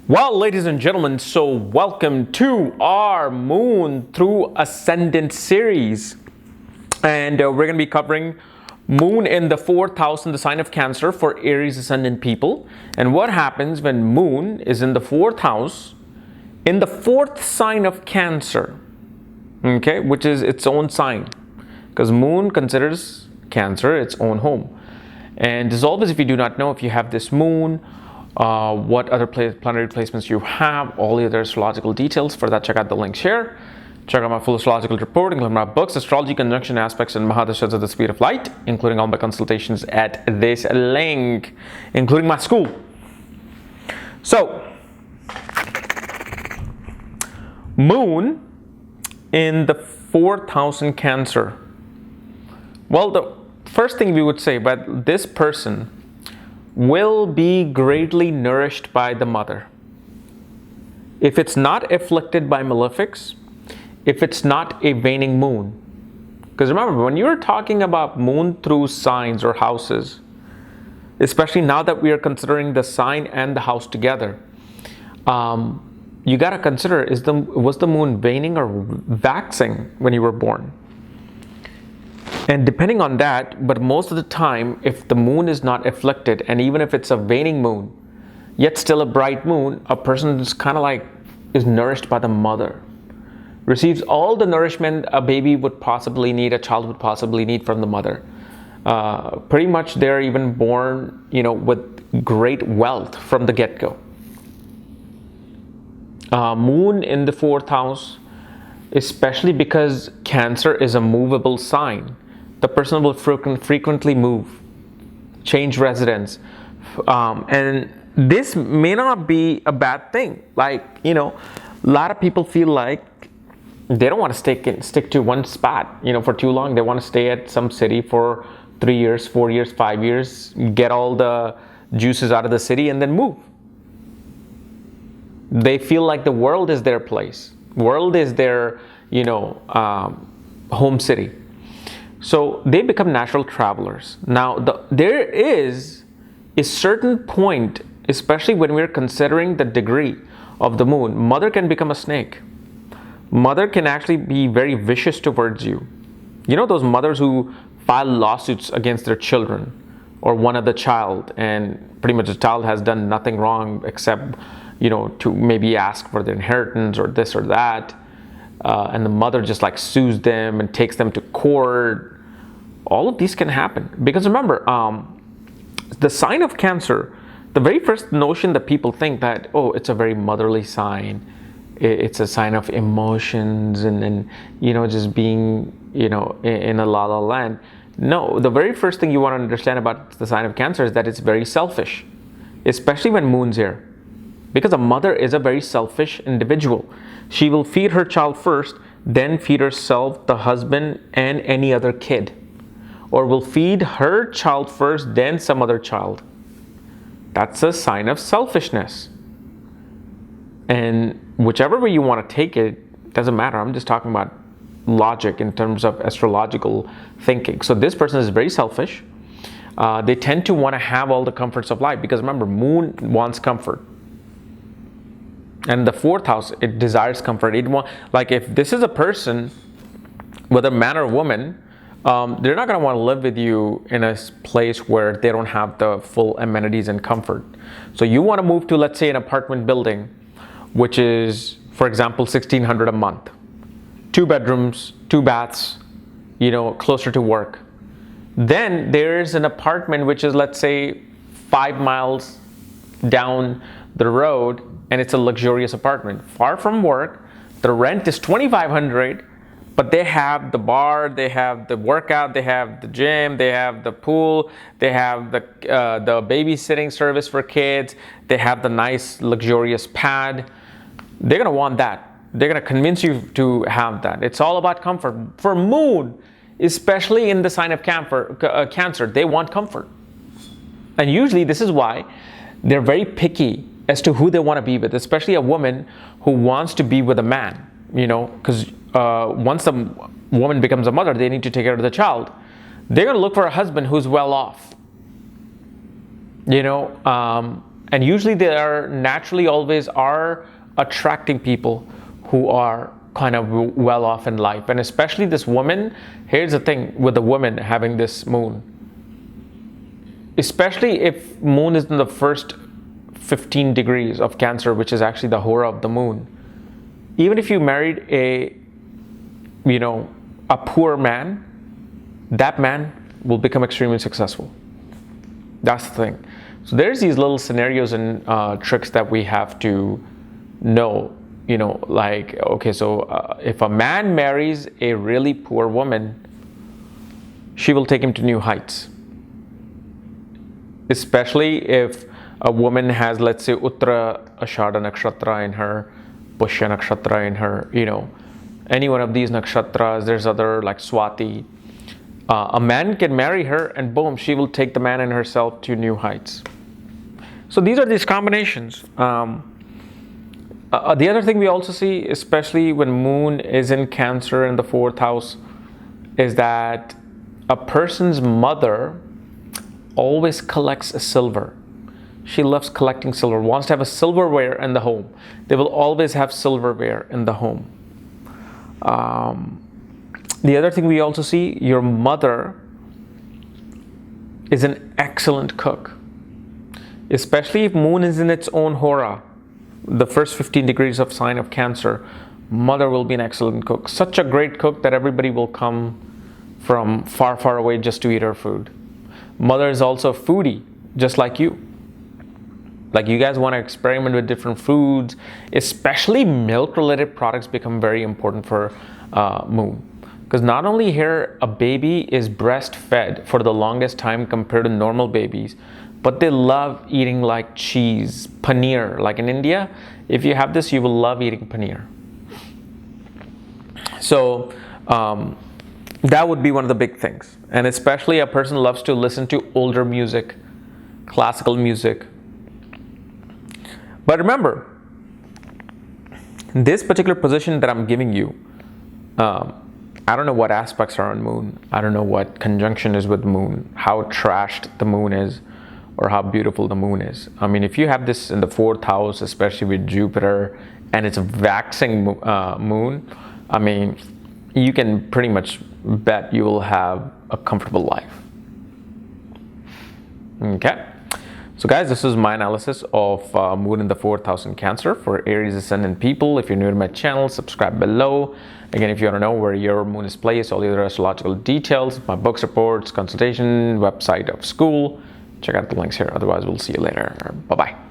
Well, ladies and gentlemen, so welcome to our Moon through Ascendant series. And we're going to be covering Moon in the 4th house in the sign of Cancer for Aries ascendant people. And what happens when Moon is in the 4th house, in the 4th sign of Cancer, okay, which is its own sign. Because Moon considers Cancer its own home. And as always, if you do not know, if you have this Moon, what other planetary placements you have, all the other astrological details. For that, check out the links here. Check out my full astrological report, including my books, Astrology, Conjunction Aspects, and Mahadashas of the Speed of Light, including all my consultations at this link, including my school. So, Moon in the 4th house in Cancer. Well, the first thing we would say about this person will be greatly nourished by the mother. If it's not afflicted by malefics, if it's not a waning moon. Because remember, when you're talking about moon through signs or houses, especially now that we are considering the sign and the house together, you got to consider, was the moon waning or waxing when you were born? And depending on that, but most of the time, if the moon is not afflicted, and even if it's a waning moon, yet still a bright moon, a person is kind of like is nourished by the mother, receives all the nourishment a baby would possibly need, a child would possibly need from the mother. Pretty much they're even born, with great wealth from the get-go. Moon in the 4th house, especially because Cancer is a movable sign. The person will frequently move, change residence. And this may not be a bad thing. Like, a lot of people feel like they don't want to stick to one spot, for too long. They want to stay at some city for 3 years, 4 years, 5 years, get all the juices out of the city and then move. They feel like the world is their place. World is their, home city. So they become natural travelers. Now, there is a certain point, especially when we're considering the degree of the moon, mother can become a snake. Mother can actually be very vicious towards you. Those mothers who file lawsuits against their children or one other child, and pretty much the child has done nothing wrong except, to maybe ask for their inheritance or this or that. And the mother just like sues them and takes them to court. All of these can happen because remember, the sign of Cancer, the very first notion that people think that, oh, it's a very motherly sign. It's a sign of emotions and just being, in a la la land. No, the very first thing you want to understand about the sign of Cancer is that it's very selfish, especially when moon's here. Because a mother is a very selfish individual. She will feed her child first, then feed herself, the husband, and any other kid. Or will feed her child first, then some other child. That's a sign of selfishness. And whichever way you want to take it, doesn't matter. I'm just talking about logic in terms of astrological thinking. So this person is very selfish. They tend to want to have all the comforts of life because remember, moon wants comfort. And the 4th house, it desires comfort. Like if this is a person, whether man or woman, they're not going to want to live with you in a place where they don't have the full amenities and comfort. So you want to move to, let's say, an apartment building, which is, for example, $1,600 a month. 2 bedrooms, 2 baths, closer to work. Then there's an apartment which is, let's say, 5 miles down the road, and it's a luxurious apartment. Far from work, the rent is $2,500, but they have the bar, they have the workout, they have the gym, they have the pool, they have the babysitting service for kids, they have the nice luxurious pad. They're gonna want that. They're gonna convince you to have that. It's all about comfort. For moon, especially in the sign of Cancer, they want comfort. And usually this is why they're very picky as to who they want to be with, especially a woman who wants to be with a man, because once the woman becomes a mother, they need to take care of the child. They're going to look for a husband who's well off. And usually they are naturally always are attracting people who are kind of well off in life. And especially this woman, here's the thing with the woman having this moon. Especially if moon is in the first 15 degrees of Cancer, which is actually the hora of the moon. Even if you married a poor man, that man will become extremely successful. That's the thing. So there's these little scenarios and tricks that we have to know, like, okay, so if a man marries a really poor woman, she will take him to new heights. Especially if a woman has, let's say, Uttara Ashada Nakshatra in her, Pushya Nakshatra in her, any one of these nakshatras, there's other like Swati. A man can marry her and boom, she will take the man and herself to new heights. So these are these combinations. The other thing we also see, especially when moon is in Cancer in the 4th house, is that a person's mother always collects a silver. She loves collecting silver, wants to have a silverware in the home. They will always have silverware in the home. The other thing we also see, your mother is an excellent cook. Especially if moon is in its own hora, the first 15 degrees of sign of Cancer, mother will be an excellent cook. Such a great cook that everybody will come from far, far away just to eat her food. Mother is also a foodie, just like you. Like you guys want to experiment with different foods, especially milk-related products become very important for moon. Because not only here a baby is breastfed for the longest time compared to normal babies, but they love eating like cheese, paneer. Like in India, if you have this, you will love eating paneer. So that would be one of the big things. And especially a person loves to listen to older music, classical music. But remember, this particular position that I'm giving you, I don't know what aspects are on moon. I don't know what conjunction is with moon, how trashed the moon is, or how beautiful the moon is. I mean, if you have this in the 4th house, especially with Jupiter, and it's a waxing moon, I mean, you can pretty much bet you will have a comfortable life. Okay. So guys, this is my analysis of moon in the 4th house in Cancer for Aries ascendant people. If you're new to my channel, subscribe below. Again, if you want to know where your moon is placed, all the other astrological details, my books, reports, consultation, website of school, check out the links here. Otherwise, we'll see you later. Bye-bye.